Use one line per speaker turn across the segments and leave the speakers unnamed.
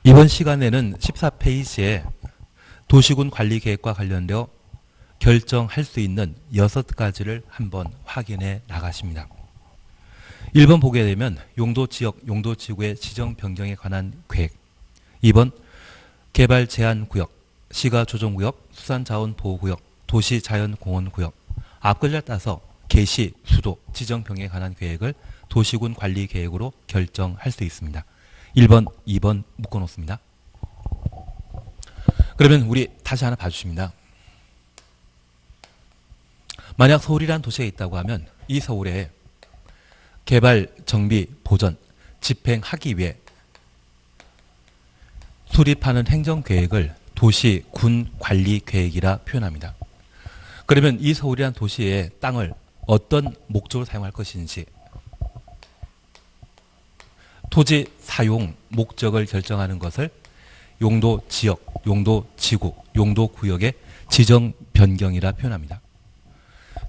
이번 시간에는 14페이지에 도시군 관리 계획과 관련되어 결정할 수 있는 6가지를 한번 확인해 나가십니다. 1번 보게 되면 용도 지역, 용도 지구의 지정 변경에 관한 계획. 2번 개발 제한 구역, 시가 조정 구역, 수산자원 보호 구역, 도시 자연 공원 구역. 앞 글자를 따서 개시, 수도, 지정 변경에 관한 계획을 도시군 관리 계획으로 결정할 수 있습니다. 1번, 2번 묶어 놓습니다. 그러면 우리 다시 하나 봐주십니다. 만약 서울이란 도시가 있다고 하면 이 서울에 개발, 정비, 보전, 집행하기 위해 수립하는 행정계획을 도시군 관리 계획이라 표현합니다. 그러면 이 서울이란 도시의 땅을 어떤 목적으로 사용할 것인지 토지 사용 목적을 결정하는 것을 용도 지역, 용도 지구, 용도 구역의 지정 변경이라 표현합니다.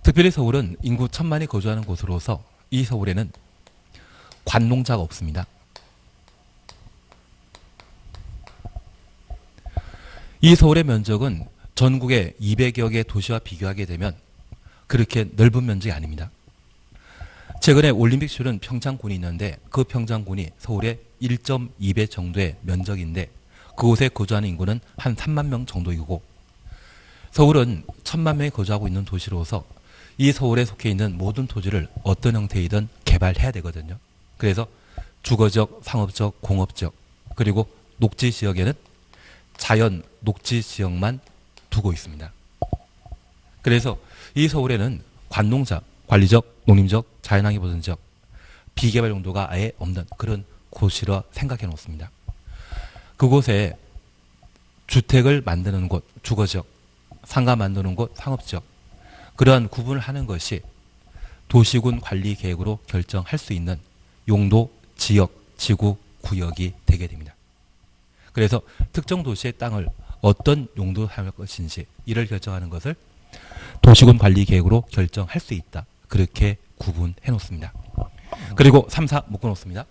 특별히 서울은 인구 1000만이 거주하는 곳으로서 이 서울에는 관농자가 없습니다. 이 서울의 면적은 전국의 200여 개 도시와 비교하게 되면 그렇게 넓은 면적이 아닙니다. 최근에 올림픽 치른 평창군이 있는데 그 평창군이 서울의 1.2배 정도의 면적인데 그곳에 거주하는 인구는 한 3만 명 정도이고 서울은 1000만 명이 거주하고 있는 도시로서 이 서울에 속해 있는 모든 토지를 어떤 형태이든 개발해야 되거든요. 그래서 주거적, 상업적, 공업적 그리고 녹지 지역에는 자연 녹지 지역만 두고 있습니다. 그래서 이 서울에는 관농자, 관리적, 농림적, 자연환경 보전 지역, 비개발 용도가 아예 없는 그런 곳이라 생각해 놓습니다. 그곳에 주택을 만드는 곳, 주거지역, 상가 만드는 곳, 상업지역 그러한 구분을 하는 것이 도시군 관리 계획으로 결정할 수 있는 용도, 지역, 지구, 구역이 되게 됩니다. 그래서 특정 도시의 땅을 어떤 용도로 사용할 것인지 이를 결정하는 것을 도시군 관리 계획으로 결정할 수 있다. 그렇게 구분해 놓습니다. 그리고 3, 4 묶어 놓습니다.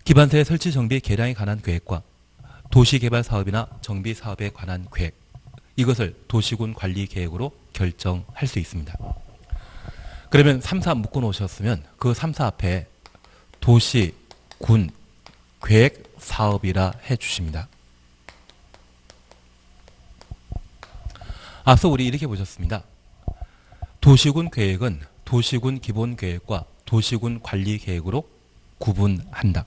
기반세 설치 정비 개량에 관한 계획과 도시개발 사업이나 정비 사업에 관한 계획 이것을 도시군 관리 계획으로 결정할 수 있습니다. 그러면 3, 4 묶어 놓으셨으면 그 3, 4 앞에 도시군 계획 사업이라 해 주십니다. 앞서 우리 이렇게 보셨습니다. 도시군 계획은 도시군 기본 계획과 도시군 관리 계획으로 구분한다.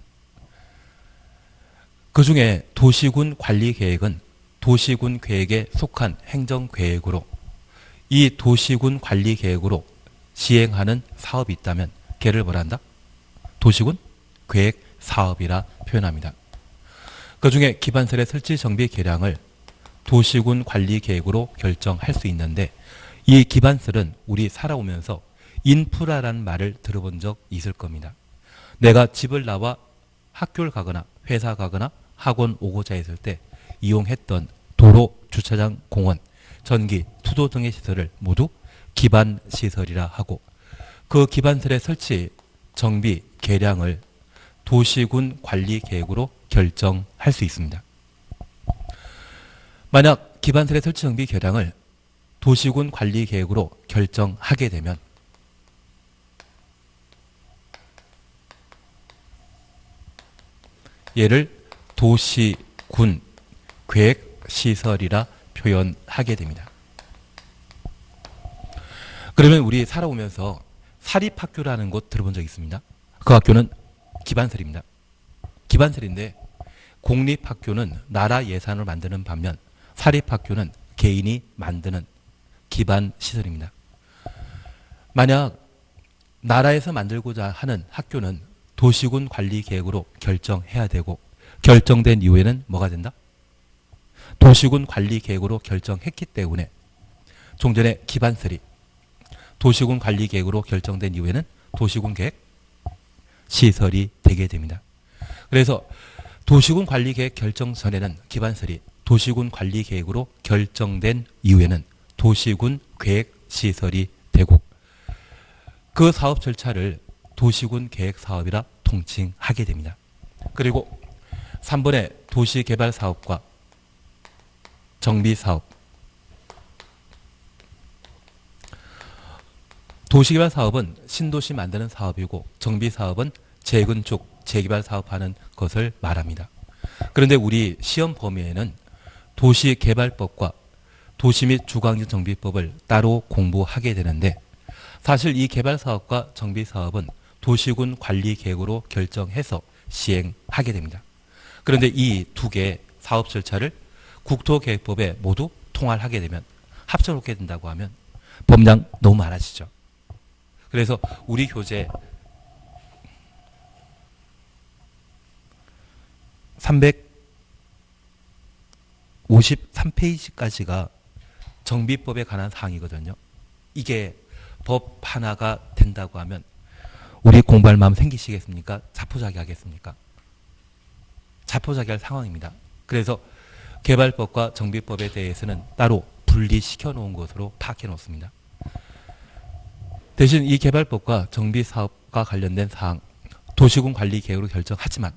그 중에 도시군 관리 계획은 도시군 계획에 속한 행정 계획으로 이 도시군 관리 계획으로 시행하는 사업이 있다면 걔를 뭐라 한다? 도시군 계획 사업이라 표현합니다. 그 중에 기반설의 설치 정비 개량을 도시군 관리 계획으로 결정할 수 있는데 이 기반설은 우리 살아오면서 인프라라는 말을 들어본 적 있을 겁니다. 내가 집을 나와 학교를 가거나 회사 가거나 학원 오고자 했을 때 이용했던 도로, 주차장, 공원, 전기, 투도 등의 시설을 모두 기반시설이라 하고 그 기반설의 설치, 정비, 개량을 도시군 관리 계획으로 결정할 수 있습니다. 만약 기반설의 설치, 정비, 개량을 도시군 관리 계획으로 결정하게 되면 얘를 도시군 계획시설이라 표현하게 됩니다. 그러면 우리 살아오면서 사립학교라는 곳 들어본 적 있습니다. 그 학교는 기반설입니다. 기반설인데 공립학교는 나라 예산으로 만드는 반면 사립학교는 개인이 만드는 기반시설입니다. 만약 나라에서 만들고자 하는 학교는 도시군 관리 계획으로 결정해야 되고 결정된 이후에는 뭐가 된다? 도시군 관리 계획으로 결정했기 때문에 종전에 기반설이 도시군 관리 계획으로 결정된 이후에는 도시군 계획 시설이 되게 됩니다. 그래서 도시군 관리 계획 결정 전에는 기반설이 도시군 관리 계획으로 결정된 이후에는 도시군 계획 시설이 되고 그 사업 절차를 도시군 계획 사업이라 통칭하게 됩니다. 그리고 3번의 도시개발사업과 정비사업. 도시개발사업은 신도시 만드는 사업이고 정비사업은 재건축, 재개발 사업하는 것을 말합니다. 그런데 우리 시험 범위에는 도시개발법과 도시 및 주거환경 정비법을 따로 공부하게 되는데 사실 이 개발사업과 정비사업은 도시군 관리계획으로 결정해서 시행하게 됩니다. 그런데 이 두 개의 사업 절차를 국토계획법에 모두 통할하게 되면 합쳐놓게 된다고 하면 법량 너무 많아지죠. 그래서 우리 교재 353페이지까지가 정비법에 관한 사항이거든요. 이게 법 하나가 된다고 하면 우리 공부할 마음 생기시겠습니까? 자포자기 하겠습니까? 자포자기 할 상황입니다. 그래서 개발법과 정비법에 대해서는 따로 분리시켜 놓은 것으로 파악해 놓습니다. 대신 이 개발법과 정비사업과 관련된 사항, 도시군 관리계획으로 결정하지만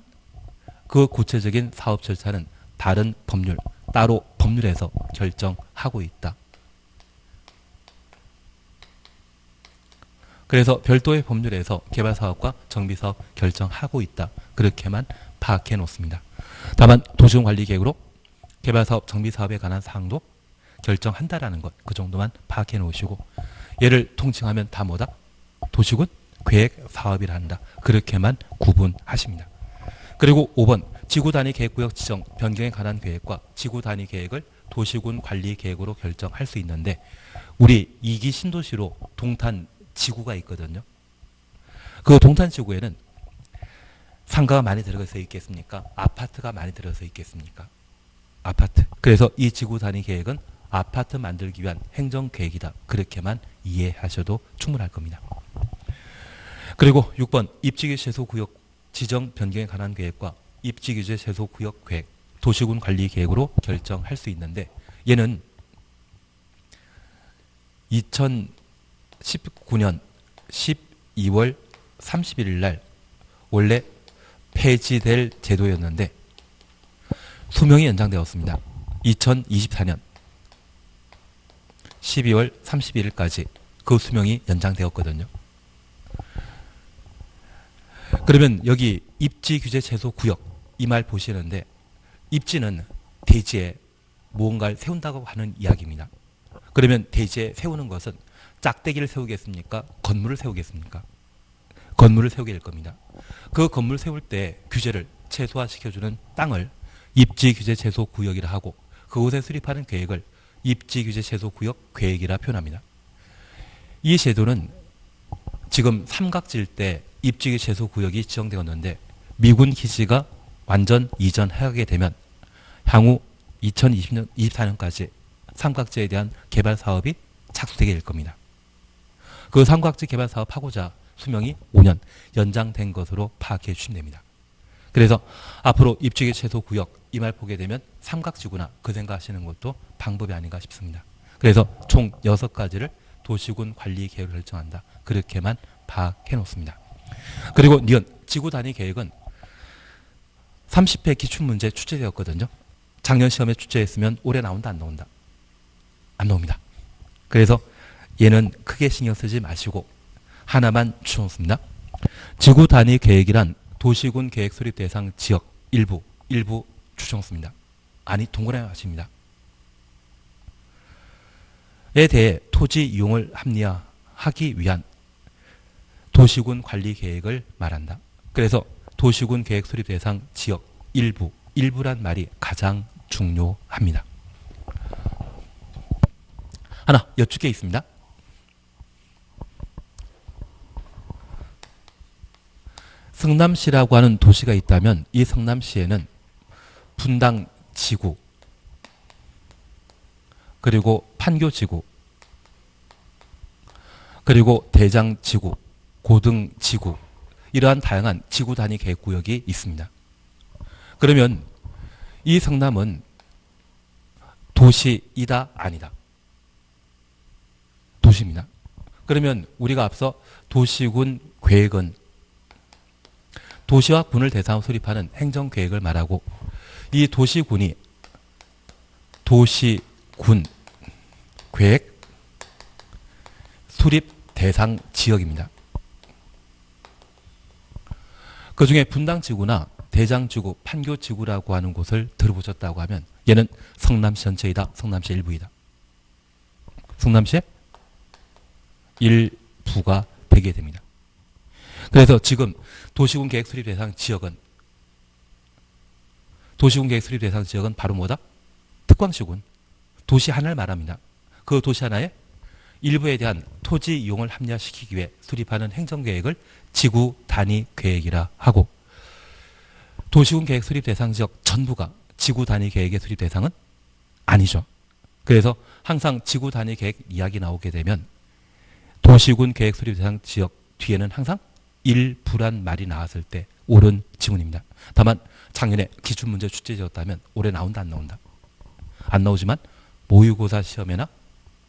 그 구체적인 사업 절차는 다른 법률, 따로 법률에서 결정하고 있다. 그래서 별도의 법률에서 개발사업과 정비사업 결정하고 있다. 그렇게만 파악해 놓습니다. 다만 도시군 관리계획으로 개발사업, 정비사업에 관한 사항도 결정한다라는 것, 그 정도만 파악해 놓으시고 얘를 통칭하면 다 뭐다? 도시군 계획사업이라 한다. 그렇게만 구분하십니다. 그리고 5번 지구단위 계획구역 지정 변경에 관한 계획과 지구단위 계획을 도시군 관리계획으로 결정할 수 있는데 우리 2기 신도시로 동탄 지구가 있거든요. 그 동탄 지구에는 상가가 많이 들어서 있겠습니까? 아파트가 많이 들어서 있겠습니까? 아파트. 그래서 이 지구 단위 계획은 아파트 만들기 위한 행정계획이다. 그렇게만 이해하셔도 충분할 겁니다. 그리고 6번 입지규제 제소구역 지정 변경에 관한 계획과 입지규제 제소구역 계획, 도시군 관리계획으로 결정할 수 있는데 얘는 2019년 12월 31일 날 원래 폐지될 제도였는데 수명이 연장되었습니다. 2024년 12월 31일까지 그 수명이 연장되었거든요. 그러면 여기 입지규제 제소구역 이 말 보시는데 입지는 대지에 무언가를 세운다고 하는 이야기입니다. 그러면 대지에 세우는 것은 짝대기를 세우겠습니까? 건물을 세우겠습니까? 건물을 세우게 될 겁니다. 그 건물 세울 때 규제를 최소화시켜주는 땅을 입지규제 제소구역이라 하고 그곳에 수립하는 계획을 입지규제 제소구역 계획이라 표현합니다. 이 제도는 지금 삼각지일 때 입지규제 제소구역이 지정되었는데 미군 기지가 완전 이전하게 되면 향후 2020년, 24년까지 삼각지에 대한 개발 사업이 착수되게 될 겁니다. 그 삼각지 개발 사업하고자 수명이 5년 연장된 것으로 파악해 주시면 됩니다. 그래서 앞으로 입지규제 제소구역 이 말 보게 되면 삼각지구나 그 생각하시는 것도 방법이 아닌가 싶습니다. 그래서 총 6가지를 도시군 관리계획을 결정한다. 그렇게만 파악해 놓습니다. 그리고 니은 지구단위 계획은 30회 기출문제 출제되었거든요. 작년 시험에 출제했으면 올해 나온다 안 나온다? 안 나옵니다. 그래서 얘는 크게 신경 쓰지 마시고 하나만 추천습니다. 지구단위 계획이란 도시군 계획 수립 대상 지역 일부 추정습니다. 아니 동그라미 하십니다. 에 대해 토지 이용을 합리화하기 위한 도시군 관리 계획을 말한다. 그래서 도시군 계획 수립 대상 지역 일부란 말이 가장 중요합니다. 하나 여쭙 게 있습니다. 성남시라고 하는 도시가 있다면 이 성남시에는 분당 지구 그리고 판교 지구 그리고 대장 지구 고등 지구 이러한 다양한 지구 단위 계획 구역이 있습니다. 그러면 이 성남은 도시이다 아니다? 도시입니다. 그러면 우리가 앞서 도시군 계획은 도시와 군을 대상으로 수립하는 행정계획을 말하고 이 도시군이 도시군 계획 수립 대상 지역입니다. 그 중에 분당지구나 대장지구, 판교지구라고 하는 곳을 들어보셨다고 하면 얘는 성남시 전체이다. 성남시 일부이다. 성남시의 일부가 되게 됩니다. 그래서 지금 도시군 계획 수립 대상 지역은 바로 뭐다? 특광시군. 도시 하나를 말합니다. 그 도시 하나에 일부에 대한 토지 이용을 합리화시키기 위해 수립하는 행정계획을 지구 단위 계획이라 하고, 도시군 계획 수립 대상 지역 전부가 지구 단위 계획의 수립 대상은 아니죠. 그래서 항상 지구 단위 계획 이야기 나오게 되면 도시군 계획 수립 대상 지역 뒤에는 항상 일부란 말이 나왔을 때 옳은 지문입니다. 다만 작년에 기출문제 출제되었다면 올해 나온다 안 나온다? 안 나오지만 모의고사 시험에나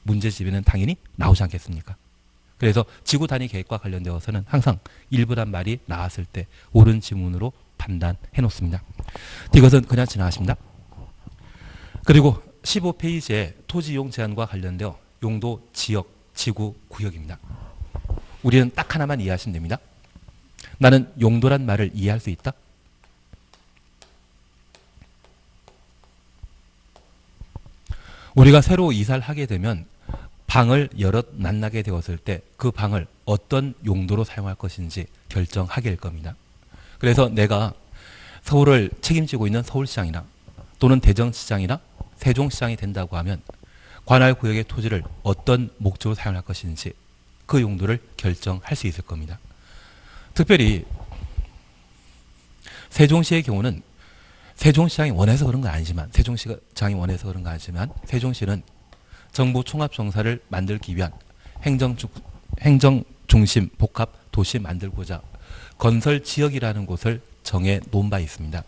문제집에는 당연히 나오지 않겠습니까? 그래서 지구 단위 계획과 관련되어서는 항상 일부란 말이 나왔을 때 옳은 지문으로 판단해 놓습니다. 이것은 그냥 지나가십니다. 그리고 15페이지에 토지 이용 제한과 관련되어 용도, 지역, 지구, 구역입니다. 우리는 딱 하나만 이해하시면 됩니다. 나는 용도란 말을 이해할 수 있다? 우리가 새로 이사를 하게 되면 방을 여럿 만나게 되었을 때 그 방을 어떤 용도로 사용할 것인지 결정하게 될 겁니다. 그래서 내가 서울을 책임지고 있는 서울시장이나 또는 대전시장이나 세종시장이 된다고 하면 관할 구역의 토지를 어떤 목적으로 사용할 것인지 그 용도를 결정할 수 있을 겁니다. 특별히 세종시의 경우는 세종시장이 원해서 그런 건 아니지만 세종시는 정부 총합정사를 만들기 위한 행정중심 복합 도시 만들고자 건설지역이라는 곳을 정해 놓은 바 있습니다.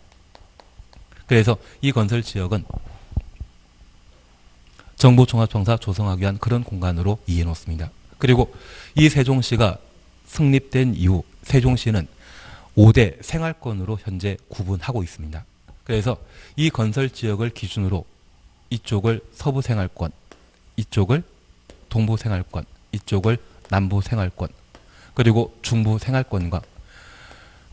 그래서 이 건설지역은 정부 총합정사 조성하기 위한 그런 공간으로 이해해 놓습니다. 그리고 이 세종시가 성립된 이후 세종시는 5대 생활권으로 현재 구분하고 있습니다. 그래서 이 건설지역을 기준으로 이쪽을 서부생활권, 이쪽을 동부생활권, 이쪽을 남부생활권, 그리고 중부생활권과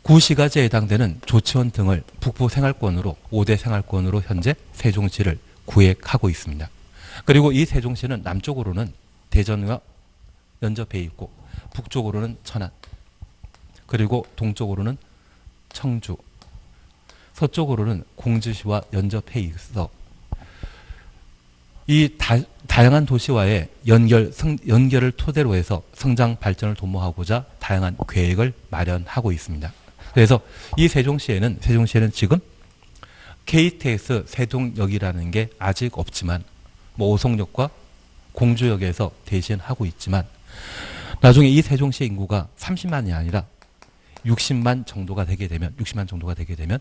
구시가지에 해당되는 조치원 등을 북부생활권으로 5대 생활권으로 현재 세종시를 구획하고 있습니다. 그리고 이 세종시는 남쪽으로는 대전과 연접해 있고 북쪽으로는 천안, 그리고 동쪽으로는 청주, 서쪽으로는 공주시와 연접해 있어 이 다양한 도시와의 연결을 토대로 해서 성장 발전을 도모하고자 다양한 계획을 마련하고 있습니다. 그래서 이 세종시에는 지금 KTX 세종역이라는 게 아직 없지만 오송역과 공주역에서 대신하고 있지만 나중에 이 세종시의 인구가 30만이 아니라 60만 정도가 되게 되면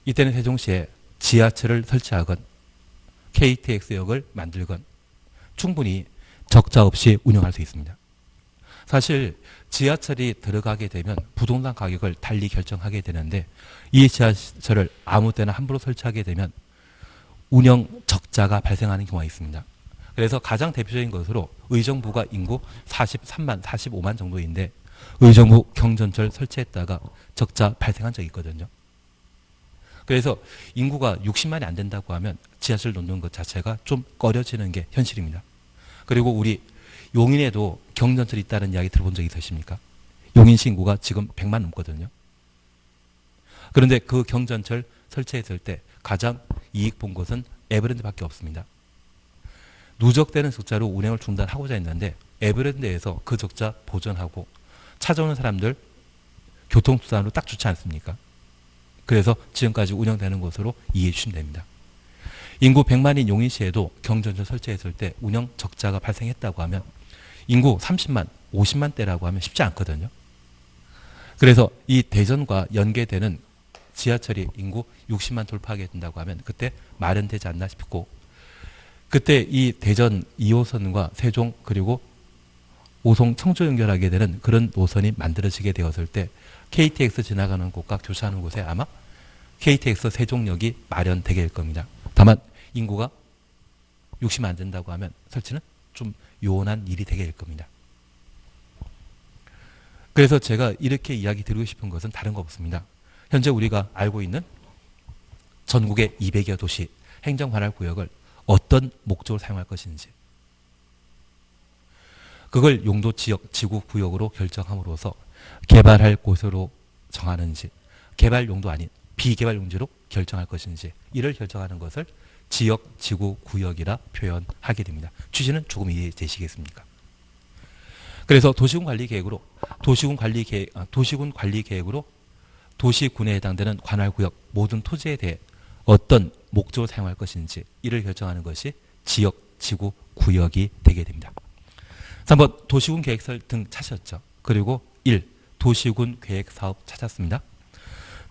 이때는 세종시에 지하철을 설치하건 KTX역을 만들건 충분히 적자 없이 운영할 수 있습니다. 사실 지하철이 들어가게 되면 부동산 가격을 달리 결정하게 되는데 이 지하철을 아무 때나 함부로 설치하게 되면 운영 적자가 발생하는 경우가 있습니다. 그래서 가장 대표적인 것으로 의정부가 인구 43만, 45만 정도인데 의정부 경전철 설치했다가 적자 발생한 적이 있거든요. 그래서 인구가 60만이 안 된다고 하면 지하철 놓는 것 자체가 좀 꺼려지는 게 현실입니다. 그리고 우리 용인에도 경전철이 있다는 이야기 들어본 적이 있으십니까? 용인시 인구가 지금 100만 넘거든요. 그런데 그 경전철 설치했을 때 가장 이익 본 것은 에버랜드밖에 없습니다. 누적되는 적자로 운행을 중단하고자 했는데 에버랜드에서 그 적자 보전하고 찾아오는 사람들 교통수단으로 딱 좋지 않습니까? 그래서 지금까지 운영되는 것으로 이해해 주시면 됩니다. 인구 100만인 용인시에도 경전철 설치했을 때 운영 적자가 발생했다고 하면 인구 30만, 50만대라고 하면 쉽지 않거든요. 그래서 이 대전과 연계되는 지하철이 인구 60만 돌파하게 된다고 하면 그때 마련되지 않나 싶고 그때 이 대전 2호선과 세종 그리고 오송 청주 연결하게 되는 그런 노선이 만들어지게 되었을 때 KTX 지나가는 곳과 교차하는 곳에 아마 KTX 세종역이 마련되게 될 겁니다. 다만 인구가 60만 안 된다고 하면 설치는 좀 요원한 일이 되게 될 겁니다. 그래서 제가 이렇게 이야기 드리고 싶은 것은 다른 거 없습니다. 현재 우리가 알고 있는 전국의 200여 도시 행정관할구역을 어떤 목적으로 사용할 것인지, 그걸 용도 지역, 지구 구역으로 결정함으로써 개발할 곳으로 정하는지, 개발 용도 아닌 비개발 용지로 결정할 것인지, 이를 결정하는 것을 지역, 지구, 구역이라 표현하게 됩니다. 취지는 조금 이해되시겠습니까? 그래서 도시군 관리 계획으로 도시군에 해당되는 관할구역 모든 토지에 대해 어떤 목적으로 사용할 것인지 이를 결정하는 것이 지역, 지구, 구역이 되게 됩니다. 3번 도시군 계획서 등 찾으셨죠. 그리고 1. 도시군 계획사업 찾았습니다.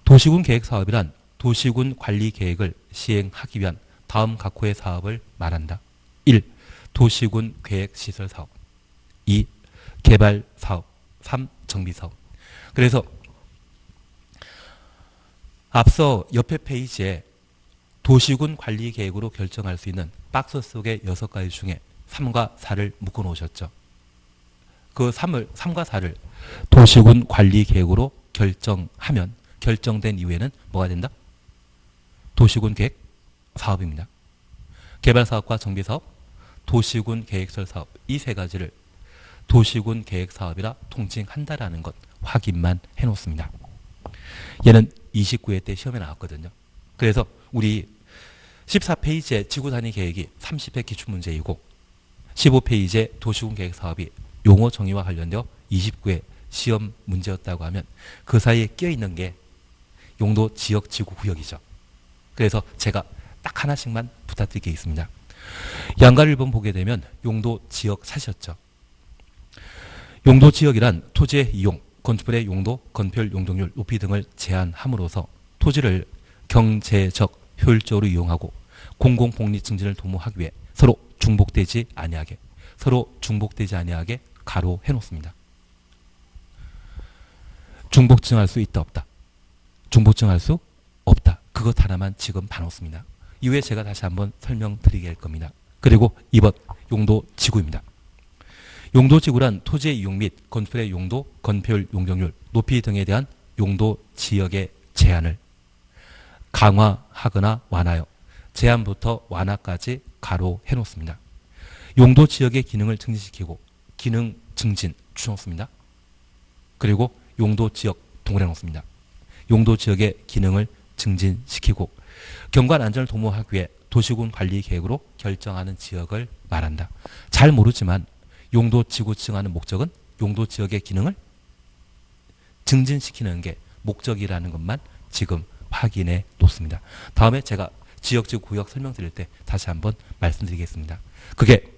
도시군 계획사업이란 도시군 관리 계획을 시행하기 위한 다음 각호의 사업을 말한다. 1. 도시군 계획시설 사업. 2. 개발 사업. 3. 정비 사업. 그래서 앞서 옆에 페이지에 도시군 관리 계획으로 결정할 수 있는 박스 속의 6가지 중에 3과 4를 묶어 놓으셨죠. 그 3과 4를 도시군 관리 계획으로 결정하면 결정된 이후에는 뭐가 된다? 도시군 계획 사업입니다. 개발 사업과 정비 사업, 도시군 계획설 사업, 이 세 가지를 도시군 계획 사업이라 통칭한다라는 것 확인만 해 놓습니다. 얘는 29회 때 시험에 나왔거든요. 그래서 우리 14페이지의 지구단위 계획이 30회 기출문제이고 15페이지의 도시군 계획 사업이 용어 정의와 관련되어 29회 시험 문제였다고 하면 그 사이에 껴있는 게 용도 지역, 지구, 구역이죠. 그래서 제가 딱 하나씩만 부탁드리겠습니다. 양가를 1번 보게 되면 용도 지역 찾으셨죠. 용도 지역이란 토지의 이용, 건축물의 용도, 건폐율, 용적률, 높이 등을 제한함으로써 토지를 경제적, 효율적으로 이용하고 공공복리 증진을 도모하기 위해 서로 중복되지 아니하게 가로 해놓습니다. 중복증할 수 있다 없다. 중복증할 수 없다. 그것 하나만 지금 봐놓습니다. 이후에 제가 다시 한번 설명드리게 할 겁니다. 그리고 2번 용도지구입니다. 용도지구란 토지의 이용 및 건축물의 용도, 건폐율, 용적률, 높이 등에 대한 용도지역의 제한을 강화하거나 완화하여 제한부터 완화까지 가로 해놓습니다. 용도지역의 기능을 증진시키고 기능 증진 줄여놓습니다. 그리고 용도지역 동그래 놓습니다. 용도지역의 기능을 증진시키고 경관 안전을 도모하기 위해 도시군 관리 계획으로 결정하는 지역을 말한다. 잘 모르지만 용도지구 칭하는 목적은 용도지역의 기능을 증진시키는 게 목적이라는 것만 지금 확인해 놓습니다. 다음에 제가 지역지구 구역 설명드릴 때 다시 한번 말씀드리겠습니다. 그게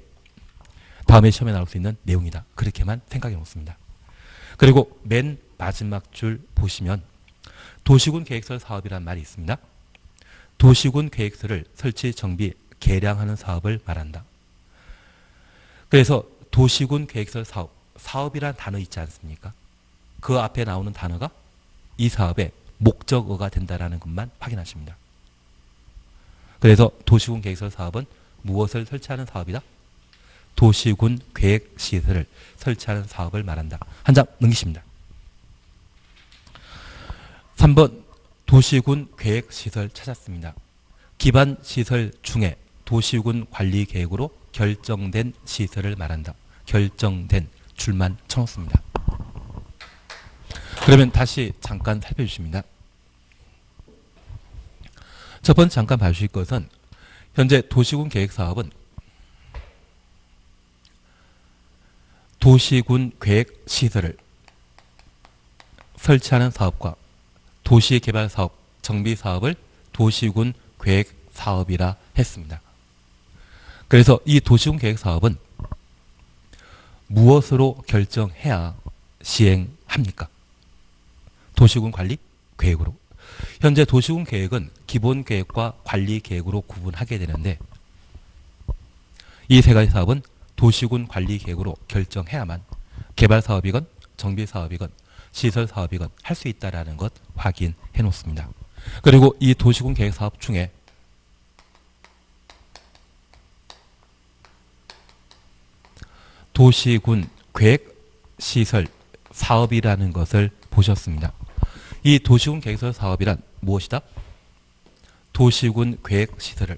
다음에 시험에 나올 수 있는 내용이다. 그렇게만 생각해 놓습니다. 그리고 맨 마지막 줄 보시면 도시군 계획설 사업이란 말이 있습니다. 도시군 계획서를 설치, 정비, 개량하는 사업을 말한다. 그래서 도시군 계획설 사업, 사업이란 단어 있지 않습니까? 그 앞에 나오는 단어가 이 사업의 목적어가 된다는 것만 확인하십니다. 그래서 도시군 계획설 사업은 무엇을 설치하는 사업이다? 도시군 계획시설을 설치하는 사업을 말한다. 한 장 넘기십니다. 3번 도시군 계획시설 찾았습니다. 기반시설 중에 도시군 관리계획으로 결정된 시설을 말한다. 결정된 줄만 쳐놓습니다. 그러면 다시 잠깐 살펴주십니다. 첫 번째 잠깐 봐주실 것은 현재 도시군 계획사업은 도시군 계획시설을 설치하는 사업과 도시개발사업, 정비사업을 도시군 계획사업이라 했습니다. 그래서 이 도시군 계획사업은 무엇으로 결정해야 시행합니까? 도시군 관리 계획으로. 현재 도시군 계획은 기본 계획과 관리 계획으로 구분하게 되는데 이 세 가지 사업은 도시군 관리 계획으로 결정해야만 개발 사업이건 정비 사업이건 시설 사업이건 할 수 있다라는 것 확인해 놓습니다. 그리고 이 도시군 계획 사업 중에 도시군 계획 시설 사업이라는 것을 보셨습니다. 이 도시군 계획시설 사업이란 무엇이다? 도시군 계획 시설을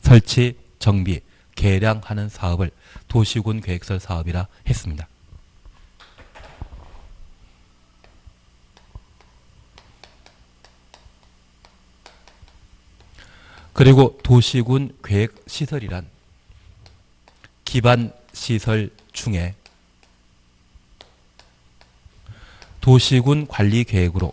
설치, 정비, 개량하는 사업을 도시군 계획시설 사업이라 했습니다. 그리고 도시군 계획 시설이란 기반 시설 중에 도시군 관리 계획으로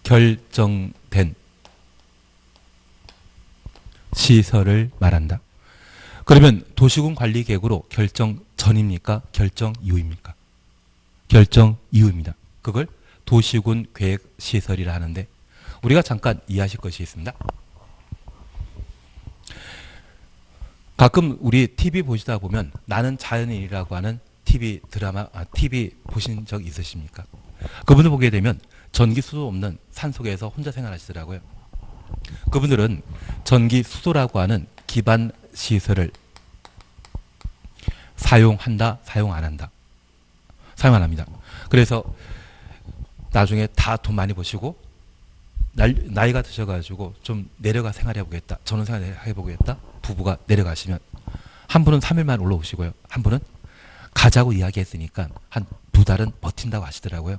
결정된 시설을 말한다. 그러면 도시군 관리 계획으로 결정 전입니까? 결정 이후입니까? 결정 이후입니다. 그걸 도시군 계획 시설이라 하는데 우리가 잠깐 이해하실 것이 있습니다. 가끔 우리 TV 보시다 보면 나는 자연인이라고 하는 TV 드라마, TV 보신 적 있으십니까? 그분을 보게 되면 전기 수도 없는 산속에서 혼자 생활하시더라고요. 그분들은 전기 수도라고 하는 기반 시설을 사용한다, 사용 안 한다. 사용 안 합니다. 그래서 나중에 다 돈 많이 버시고 나이가 드셔가지고 좀 내려가 생활해보겠다. 저는 생활해보겠다. 부부가 내려가시면 한 분은 3일만 올라오시고요. 한 분은 가자고 이야기했으니까 한 2달은 버틴다고 하시더라고요.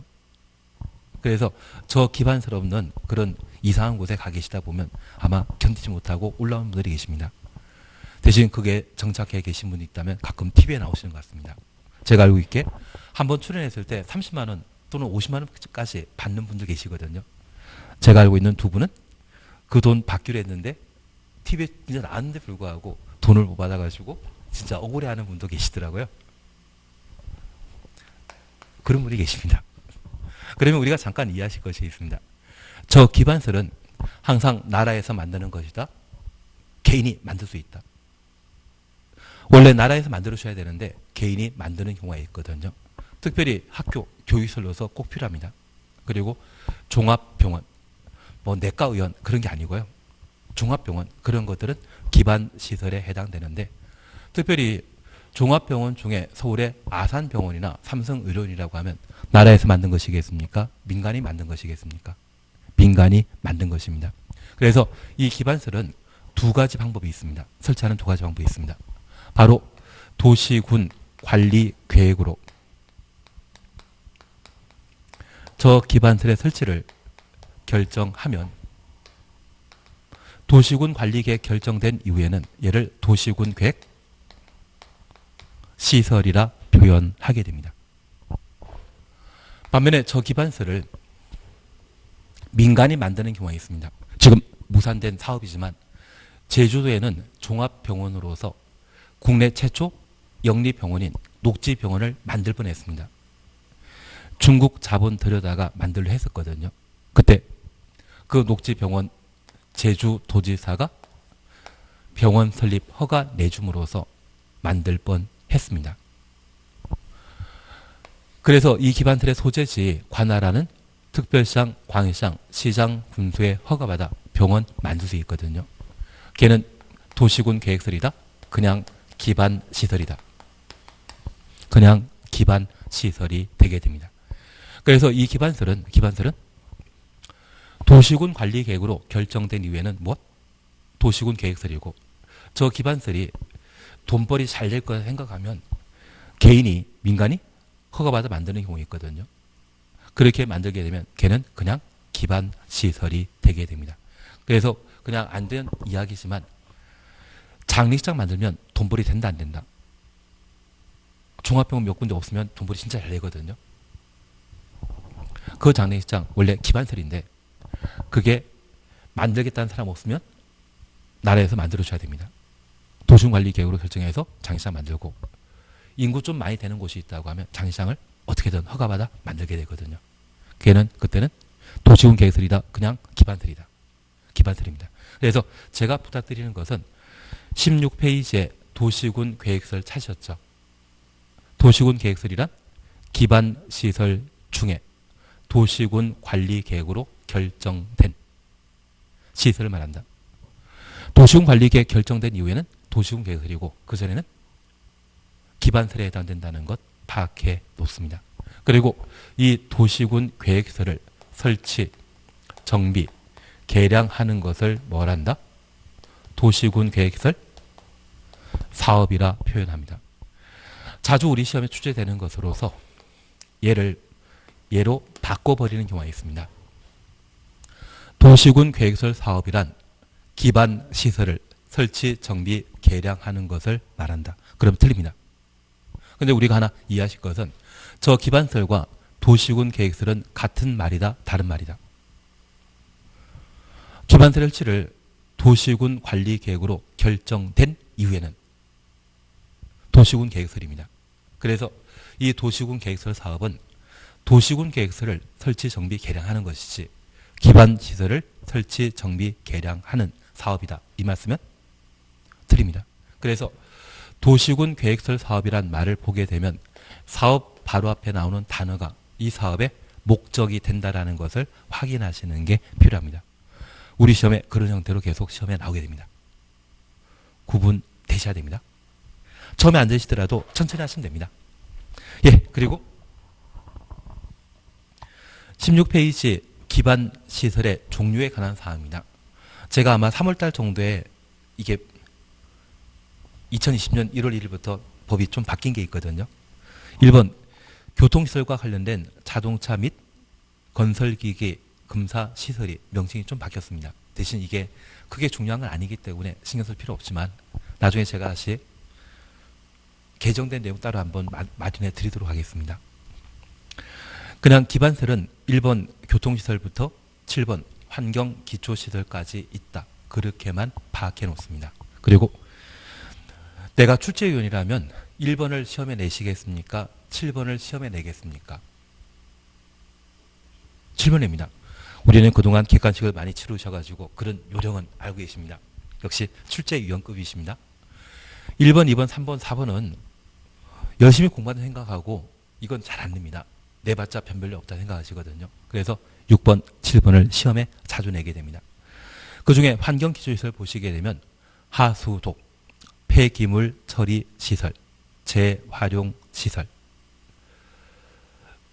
그래서 저 기반설 없는 그런 이상한 곳에 가 계시다 보면 아마 견디지 못하고 올라온 분들이 계십니다. 대신 그게 정착해 계신 분이 있다면 가끔 TV에 나오시는 것 같습니다. 제가 알고 있게 한번 출연했을 때 30만 원 또는 50만 원까지 받는 분들 계시거든요. 제가 알고 있는 두 분은 그 돈 받기로 했는데 TV에 진짜 나왔는데 불구하고 돈을 못 받아가지고 진짜 억울해하는 분도 계시더라고요. 그런 분이 계십니다. 그러면 우리가 잠깐 이해하실 것이 있습니다. 저 기반설은 항상 나라에서 만드는 것이다. 개인이 만들 수 있다. 원래 나라에서 만들어줘야 되는데 개인이 만드는 경우가 있거든요. 특별히 학교, 교육설로서 꼭 필요합니다. 그리고 종합병원, 뭐 내과의원 그런 게 아니고요. 종합병원 그런 것들은 기반시설에 해당되는데 특별히 종합병원 중에 서울의 아산병원이나 삼성의료원이라고 하면 나라에서 만든 것이겠습니까? 민간이 만든 것이겠습니까? 민간이 만든 것입니다. 그래서 이 기반설은 두 가지 방법이 있습니다. 설치하는 두 가지 방법이 있습니다. 바로 도시군 관리 계획으로 저 기반설의 설치를 결정하면 도시군 관리 계획 결정된 이후에는 얘를 도시군 계획 시설이라 표현하게 됩니다. 반면에 저 기반설을 민간이 만드는 경우가 있습니다. 지금 무산된 사업이지만 제주도에는 종합병원으로서 국내 최초 영리병원인 녹지병원을 만들 뻔했습니다. 중국 자본 들여다가 만들려 했었거든요. 그때 그 녹지병원 제주도지사가 병원 설립 허가 내줌으로써 만들 뻔했습니다. 그래서 이 기반설의 소재지 관할하는 특별시장, 광역시장, 시장, 군수에 허가받아 병원 만들 수 있거든요. 걔는 도시군 계획설이다. 그냥 기반 시설이다. 그냥 기반 시설이 되게 됩니다. 그래서 이 기반설은 도시군 관리 계획으로 결정된 이후에는 무엇? 도시군 계획설이고 저 기반설이 돈벌이 잘 될 거라 생각하면 개인이 민간이 허가받아 만드는 경우가 있거든요. 그렇게 만들게 되면 걔는 그냥 기반 시설이 되게 됩니다. 그래서 그냥 안 된 이야기지만 장례식장 만들면 돈벌이 된다 안 된다? 종합병원 몇 군데 없으면 돈벌이 진짜 잘 되거든요. 그 장례식장 원래 기반설인데 그게 만들겠다는 사람 없으면 나라에서 만들어줘야 됩니다. 도시관리계획으로 결정해서 장례식장 만들고 인구 좀 많이 되는 곳이 있다고 하면 장례식장을 어떻게든 허가받아 만들게 되거든요. 그때는 도시군 계획설이다. 그냥 기반설이다. 기반설입니다. 그래서 제가 부탁드리는 것은 16페이지에 도시군 계획설 찾으셨죠? 도시군 계획설이란 기반 시설 중에 도시군 관리 계획으로 결정된 시설을 말한다. 도시군 관리 계획 결정된 이후에는 도시군 계획설이고 그전에는 기반설에 해당된다는 것 파악해 놓습니다. 그리고 이 도시군 계획설을 설치, 정비, 개량하는 것을 뭐란다? 도시군 계획설 사업이라 표현합니다. 자주 우리 시험에 출제되는 것으로서 예로 바꿔버리는 경우가 있습니다. 도시군 계획설 사업이란 기반 시설을 설치, 정비, 개량하는 것을 말한다. 그럼 틀립니다. 근데 우리가 하나 이해하실 것은 저 기반설과 도시군 계획설은 같은 말이다, 다른 말이다. 기반설 설치를 도시군 관리 계획으로 결정된 이후에는 도시군 계획설입니다. 그래서 이 도시군 계획설 사업은 도시군 계획설을 설치, 정비, 개량하는 것이지 기반 시설을 설치, 정비, 개량하는 사업이다. 이 말씀은 드립니다. 그래서 도시군 계획설 사업이란 말을 보게 되면 사업 바로 앞에 나오는 단어가 이 사업의 목적이 된다라는 것을 확인하시는 게 필요합니다. 우리 시험에 그런 형태로 계속 시험에 나오게 됩니다. 구분되셔야 됩니다. 처음에 안 되시더라도 천천히 하시면 됩니다. 예, 그리고 16페이지 기반 시설의 종류에 관한 사항입니다. 제가 아마 3월달 정도에 이게 2020년 1월 1일부터 법이 좀 바뀐 게 있거든요. 1번 교통시설과 관련된 자동차 및 건설기기 금사 시설이 명칭이 좀 바뀌었습니다. 대신 이게 크게 중요한 건 아니기 때문에 신경 쓸 필요 없지만 나중에 제가 다시 개정된 내용 따로 한번 마련해 드리도록 하겠습니다. 그냥 기반설은 1번 교통시설부터 7번 환경기초시설까지 있다. 그렇게만 파악해 놓습니다. 그리고 내가 출제위원이라면 1번을 시험에 내시겠습니까? 7번을 시험에 내겠습니까? 7번 냅니다. 우리는 그동안 객관식을 많이 치르셔가지고 그런 요령은 알고 계십니다. 역시 출제위원급이십니다. 1번, 2번, 3번, 4번은 열심히 공부한다 생각하고 이건 잘 안 냅니다. 내봤자 변별력 없다 생각하시거든요. 그래서 6번, 7번을 시험에 자주 내게 됩니다. 그중에 환경기초시설 보시게 되면 하수도, 폐기물 처리 시설, 재활용 시설,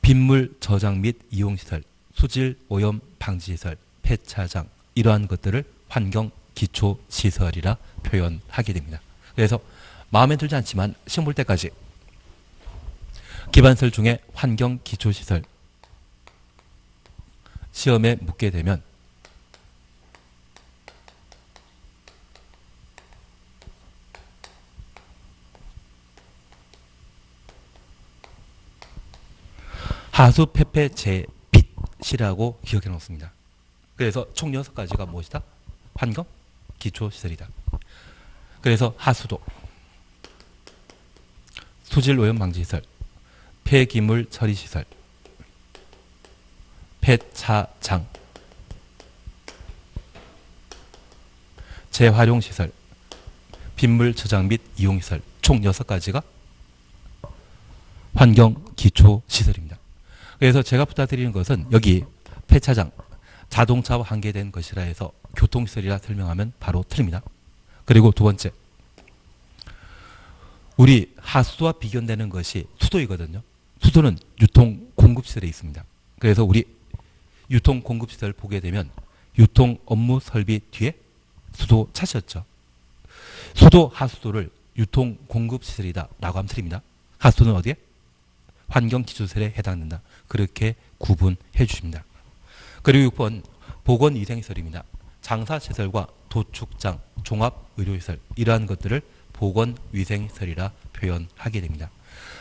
빗물 저장 및 이용 시설, 수질 오염 방지 시설, 폐차장 이러한 것들을 환경 기초 시설이라 표현하게 됩니다. 그래서 마음에 들지 않지만 시험 볼 때까지 기반설 중에 환경 기초 시설 시험에 묻게 되면 하수, 폐폐, 재, 빛이라고 기억해 놓습니다. 그래서 총 6가지가 무엇이다? 환경, 기초, 시설이다. 그래서 하수도, 수질 오염 방지 시설, 폐기물 처리 시설, 폐차장, 재활용 시설, 빗물 저장 및 이용 시설 총 6가지가 환경 기초 시설입니다. 그래서 제가 부탁드리는 것은 여기 폐차장, 자동차와 관계된 것이라 해서 교통시설이라 설명하면 바로 틀립니다. 그리고 두 번째, 우리 하수도와 비견되는 것이 수도이거든요. 수도는 유통 공급시설에 있습니다. 그래서 우리 유통 공급시설 보게 되면 유통 업무 설비 뒤에 수도 차셨죠. 수도, 하수도를 유통 공급시설이다 라고 하면 틀립니다. 하수도는 어디에? 환경기초시설에 해당된다. 그렇게 구분해 주십니다. 그리고 6번 보건위생시설입니다. 장사시설과 도축장, 종합의료시설 이러한 것들을 보건위생시설이라 표현하게 됩니다.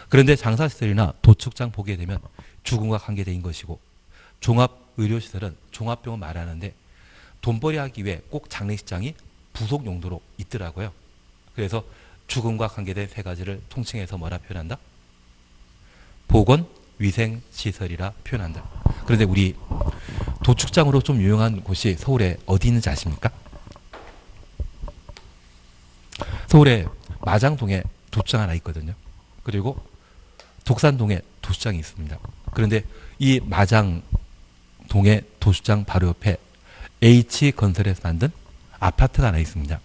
그런데 장사시설이나 도축장 보게 되면 죽음과 관계된 것이고 종합의료시설은 종합병원 말하는데 돈벌이 하기 위해 꼭 장례식장이 부속 용도로 있더라고요. 그래서 죽음과 관계된 3가지를 통칭해서 뭐라 표현한다? 보건위생시설이라 표현한다. 그런데 우리 도축장으로 좀 유명한 곳이 서울에 어디 있는지 아십니까? 서울에 마장동에 도축장 하나 있거든요. 그리고 독산동에 도수장이 있습니다. 그런데 이 마장동의 도수장 바로 옆에 H건설에서 만든 아파트가 하나 있습니다.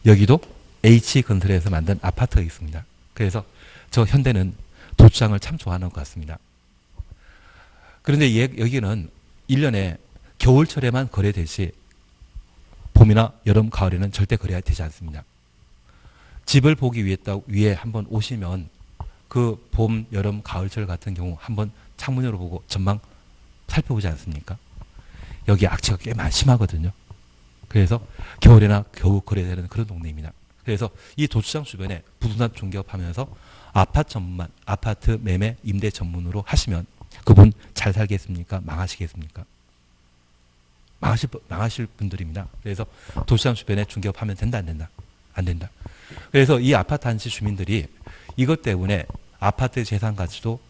여기도 H건설에서 만든 아파트가 있습니다. 그래서 저 현대는 도수장을 참 좋아하는 것 같습니다. 그런데 여기는 1년에 겨울철에만 거래되지 봄이나 여름, 가을에는 절대 거래가 되지 않습니다. 집을 보기 위해 한번 오시면 그 봄, 여름, 가을철 같은 경우 한번 창문 열어보고 전망 살펴보지 않습니까? 여기 악취가 꽤 많이 심하거든요. 그래서 겨울에나 겨우 거래되는 그런 동네입니다. 그래서 이 도수장 주변에 부동산 중개업하면서 아파트 매매 임대 전문으로 하시면 그분 잘 살겠습니까? 망하시겠습니까? 망하실 분들입니다. 그래서 도시장 주변에 중개업하면 된다, 안 된다? 안 된다. 그래서 이 아파트 단지 주민들이 이것 때문에 아파트 재산 가치도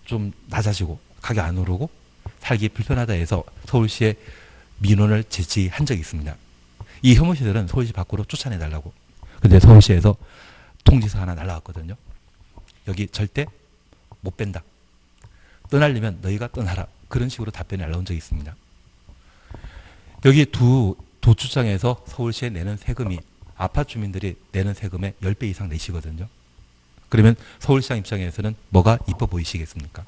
좀 낮아지고 가격 안 오르고 살기 불편하다 해서 서울시에 민원을 제기한 적이 있습니다. 이 혐오시들은 서울시 밖으로 쫓아내달라고. 근데 서울시에서 통지서 하나 날라왔거든요. 여기 절대 못 뺀다. 떠나려면 너희가 떠나라. 그런 식으로 답변이 날라온 적이 있습니다. 여기 두 도주장에서 서울시에 내는 세금이 아파트 주민들이 내는 세금의 10배 이상 내시거든요. 그러면 서울시장 입장에서는 뭐가 이뻐 보이시겠습니까?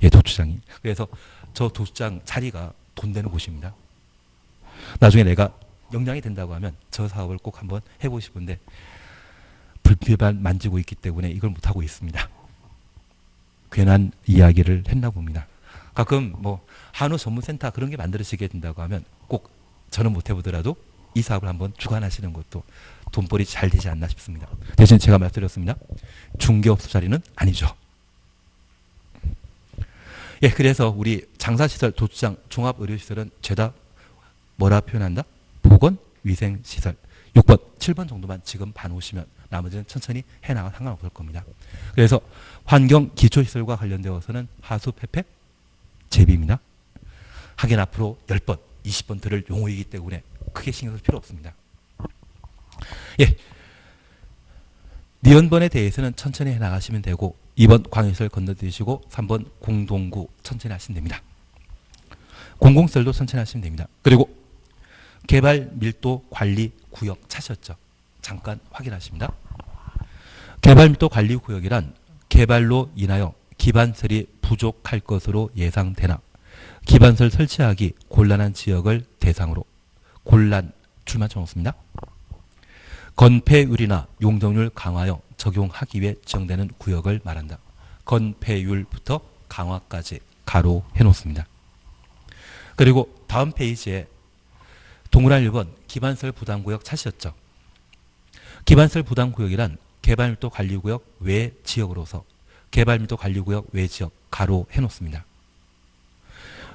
예, 도주장이. 그래서 저 도주장 자리가 돈 되는 곳입니다. 나중에 내가 역량이 된다고 하면 저 사업을 꼭 한번 해보고 싶은데 불필요한 만지고 있기 때문에 이걸 못하고 있습니다. 괜한 이야기를 했나 봅니다. 가끔 뭐 한우 전문센터 그런 게 만들어지게 된다고 하면 꼭 저는 못 해보더라도 이 사업을 한번 주관하시는 것도 돈벌이 잘 되지 않나 싶습니다. 대신 제가 말씀드렸습니다. 중개업소 자리는 아니죠. 예, 그래서 우리 장사시설, 도주장, 종합의료시설은 죄다 뭐라 표현한다? 보건위생시설. 6번, 7번 정도만 지금 봐놓으시면 나머지는 천천히 해나가 상관없을 겁니다. 그래서 환경기초시설과 관련되어서는 하수, 폐폐, 제비입니다. 하긴 앞으로 10번, 20번 들을 용어이기 때문에 크게 신경 쓸 필요 없습니다. 예, 니은번에 대해서는 천천히 해나가시면 되고 2번 광역시설 건너뛰시고 3번 공동구 천천히 하시면 됩니다. 공공시설도 천천히 하시면 됩니다. 그리고 개발 밀도 관리 구역 찾으셨죠? 잠깐 확인하십니다. 개발 밀도 관리 구역이란 개발로 인하여 기반설이 부족할 것으로 예상되나 기반설 설치하기 곤란한 지역을 대상으로 곤란 줄만 쳐놓습니다. 건폐율이나 용적률 강화여 적용하기 위해 지정되는 구역을 말한다. 건폐율부터 강화까지 가로 해놓습니다. 그리고 다음 페이지에 동그라미 1번 기반설 부담구역 찾으셨죠? 기반설 부담구역이란 개발밀도 관리구역 외 지역으로서 개발밀도 관리구역 외 지역 가로 해놓습니다.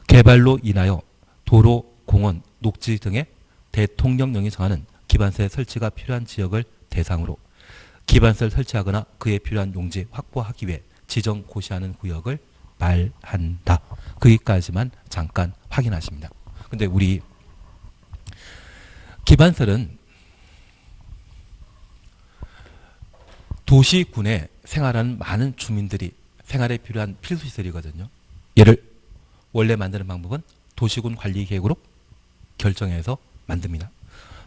개발로 인하여 도로, 공원, 녹지 등의 대통령령이 정하는 기반설 설치가 필요한 지역을 대상으로 기반설 설치하거나 그에 필요한 용지 확보하기 위해 지정 고시하는 구역을 말한다. 거기까지만 잠깐 확인하십니다. 근데 우리 기반설은 도시군에 생활하는 많은 주민들이 생활에 필요한 필수시설이거든요. 얘를 원래 만드는 방법은 도시군 관리계획으로 결정해서 만듭니다.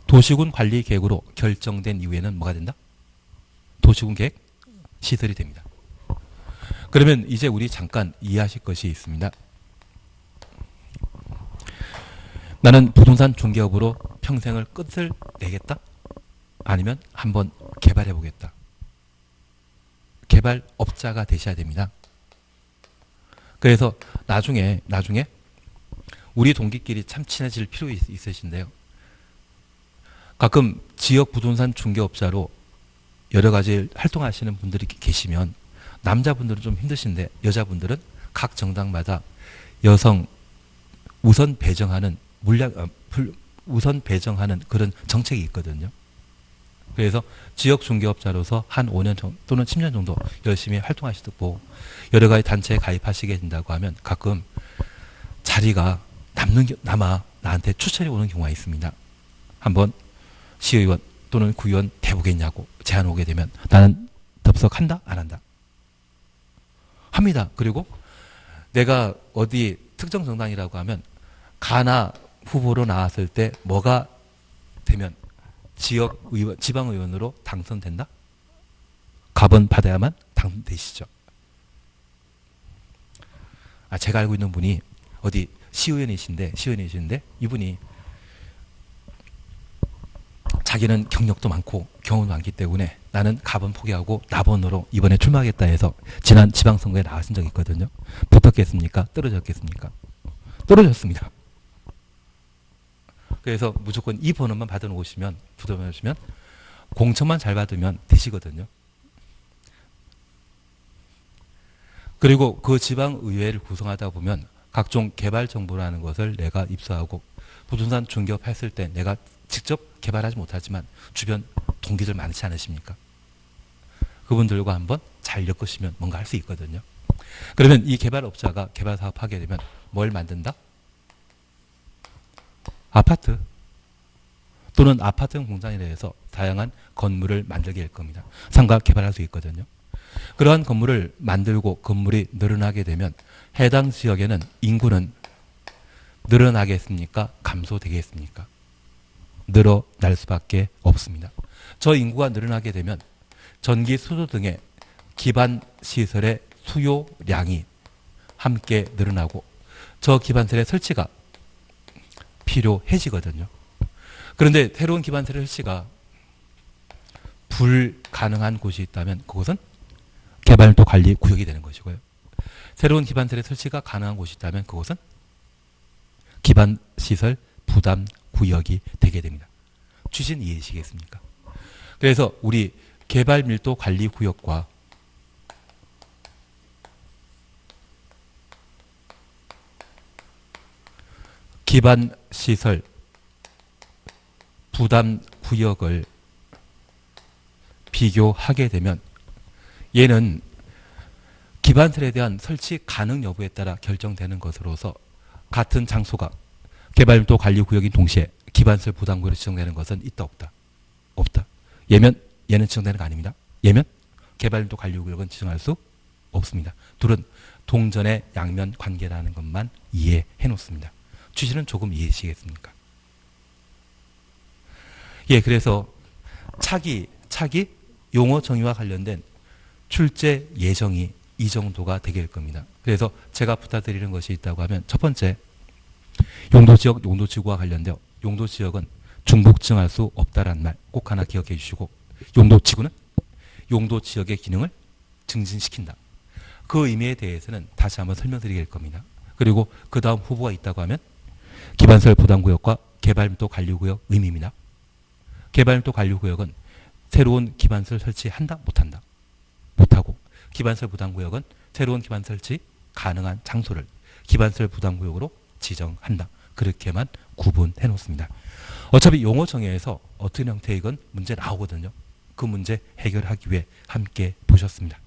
도시군 관리계획으로 결정된 이후에는 뭐가 된다? 도시군 계획 시설이 됩니다. 그러면 이제 우리 잠깐 이해하실 것이 있습니다. 나는 부동산 중개업으로 평생을 끝을 내겠다? 아니면 한번 개발해 보겠다. 개발업자가 되셔야 됩니다. 그래서 나중에 우리 동기끼리 참 친해질 필요 있으신데요. 가끔 지역 부동산 중개업자로 여러 가지 활동하시는 분들이 계시면 남자분들은 좀 힘드신데 여자분들은 각 정당마다 여성 우선 배정하는 우선 배정하는 그런 정책이 있거든요. 그래서 지역 중개업자로서 한 5년 정도 또는 10년 정도 열심히 활동하시고 여러 가지 단체에 가입하시게 된다고 하면 가끔 자리가 남아 나한테 추천이 오는 경우가 있습니다. 한번 시의원 또는 구의원 돼보겠냐고 제안 오게 되면 나는 덥석한다 안 한다. 합니다. 그리고 내가 어디 특정 정당이라고 하면 가나 후보로 나왔을 때 뭐가 되면 지역 의원, 지방 의원으로 당선된다? 갑은 받아야만 당선되시죠. 제가 알고 있는 분이 어디 시의원이신데 이분이 자기는 경력도 많고 경험도 많기 때문에 나는 갑은 포기하고 나번으로 이번에 출마하겠다 해서 지난 지방선거에 나가신 적이 있거든요. 붙었겠습니까? 떨어졌겠습니까? 떨어졌습니다. 그래서 무조건 이 번호만 받아놓으시면 붙어놓으시면 공천만 잘 받으면 되시거든요. 그리고 그 지방의회를 구성하다 보면 각종 개발 정보라는 것을 내가 입수하고 부동산 중개업했을 때 내가 직접 개발하지 못하지만 주변 동기들 많지 않으십니까? 그분들과 한번 잘 엮으시면 뭔가 할 수 있거든요. 그러면 이 개발업자가 개발 사업하게 되면 뭘 만든다? 아파트 또는 아파트 공장이라 해서 다양한 건물을 만들게 될 겁니다. 상가 개발할 수 있거든요. 그러한 건물을 만들고 건물이 늘어나게 되면 해당 지역에는 인구는 늘어나겠습니까? 감소되겠습니까? 늘어날 수밖에 없습니다. 저 인구가 늘어나게 되면 전기, 수도 등의 기반 시설의 수요량이 함께 늘어나고 저 기반설의 설치가 필요해지거든요. 그런데 새로운 기반설의 설치가 불가능한 곳이 있다면 그곳은 개발도 관리 구역이 되는 것이고요. 새로운 기반설의 설치가 가능한 곳이 있다면 그곳은 기반시설 부담 구역이 되게 됩니다. 취지는 이해하시겠습니까? 그래서 우리 개발밀도 관리 구역과 기반시설 부담 구역을 비교하게 되면 얘는 기반설에 대한 설치 가능 여부에 따라 결정되는 것으로서 같은 장소가 개발밀도 관리 구역인 동시에 기반설 부담 구역으로 지정되는 것은 있다 없다? 없다. 얘는 지정되는 거 아닙니다. 얘면 개발밀도 관리 구역은 지정할 수 없습니다. 둘은 동전의 양면 관계라는 것만 이해해 놓습니다. 취지는 조금 이해하시겠습니까? 예, 그래서 차기 용어 정의와 관련된 출제 예정이 이 정도가 되게 될 겁니다. 그래서 제가 부탁드리는 것이 있다고 하면 첫 번째, 용도지역, 용도지구와 관련되어 용도지역은 중복지정할 수 없다라는 말 꼭 하나 기억해 주시고 용도지구는 용도지역의 기능을 증진시킨다. 그 의미에 대해서는 다시 한번 설명드리게 될 겁니다. 그리고 그 다음 후보가 있다고 하면 기반설 부담구역과 개발밀도 관리구역 의미입니다. 개발밀도 관리구역은 새로운 기반설 설치한다? 못한다? 못하고 기반설 부담구역은 새로운 기반설 설치 가능한 장소를 기반설 부담구역으로 지정한다. 그렇게만 구분해 놓습니다. 어차피 용어 정의에서 어떤 형태이건 문제 나오거든요. 그 문제 해결하기 위해 함께 보셨습니다.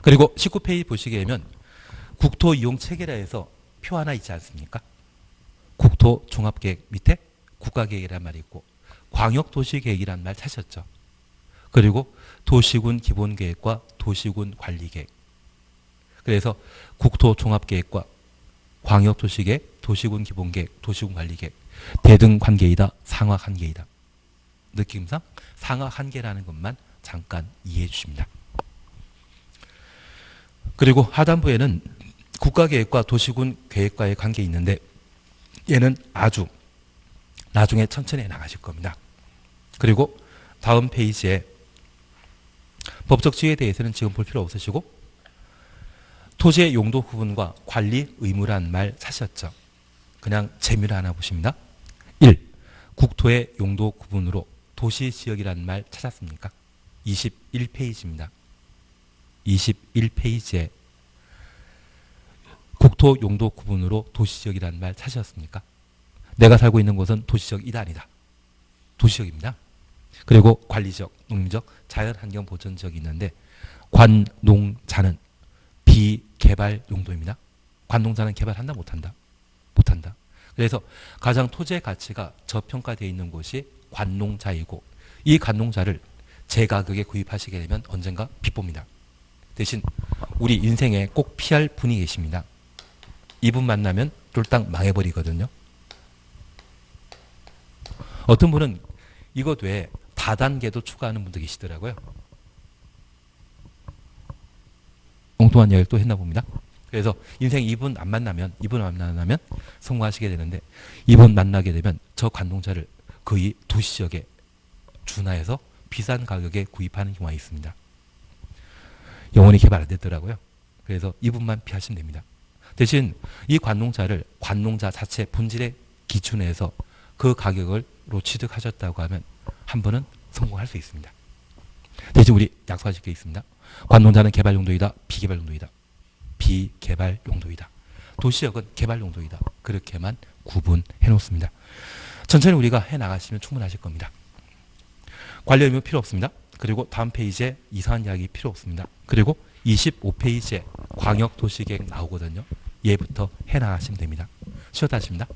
그리고 19페이지 보시게 되면 국토이용체계라해서 표 하나 있지 않습니까? 국토종합계획 밑에 국가계획이라는 말이 있고 광역도시계획이라는 말 찾으셨죠. 그리고 도시군 기본계획과 도시군 관리계획. 그래서 국토종합계획과 광역도시계획, 도시군 기본계획, 도시군 관리계획 대등관계이다, 상하관계이다. 느낌상 상하관계라는 것만 잠깐 이해해 주십니다. 그리고 하단부에는 국가계획과 도시군 계획과의 관계 있는데 얘는 아주 나중에 천천히 나가실 겁니다. 그리고 다음 페이지에 법적 지위에 대해서는 지금 볼 필요 없으시고 토지의 용도 구분과 관리 의무라는 말 사셨죠. 그냥 재미를 하나 보십니다. 1. 국토의 용도 구분으로 도시지역이라는 말 찾았습니까? 21페이지입니다. 21페이지에 국토 용도 구분으로 도시지역이라는 말 찾으셨습니까? 내가 살고 있는 곳은 도시지역이다 아니다. 도시지역입니다. 그리고 관리지역, 농림지역, 자연환경보전지역이 있는데 관농자는 비개발 용도입니다. 관농자는 개발한다 못한다? 못한다. 그래서 가장 토지의 가치가 저평가되어 있는 곳이 관농자이고 이 관농자를 제가격에 구입하시게 되면 언젠가 빚봅니다. 대신 우리 인생에 꼭 피할 분이 계십니다. 이분 만나면 쫄딱 망해버리거든요. 어떤 분은 이것 외에 다단계도 추가하는 분도 계시더라고요. 엉뚱한 이야기를 또 했나 봅니다. 그래서 인생 이분 안 만나면 성공하시게 되는데, 이분 만나게 되면 저 관동차를 거의 도시적에 준하해서 비싼 가격에 구입하는 경우가 있습니다. 영원히 개발 안 됐더라고요. 그래서 이분만 피하시면 됩니다. 대신 이 관농자를 관농자 자체 본질의 기준에서 그 가격으로 취득하셨다고 하면 한 번은 성공할 수 있습니다. 대신 우리 약속하실 게 있습니다. 관농자는 개발 용도이다, 비개발 용도이다. 비개발 용도이다. 도시역은 개발 용도이다. 그렇게만 구분해 놓습니다. 천천히 우리가 해 나가시면 충분하실 겁니다. 관련 의무 필요 없습니다. 그리고 다음 페이지에 이상한 이야기 필요 없습니다. 그리고 25페이지에 광역도시계획 나오거든요. 얘부터 해 나가시면 됩니다. 쉬었다 하십니다.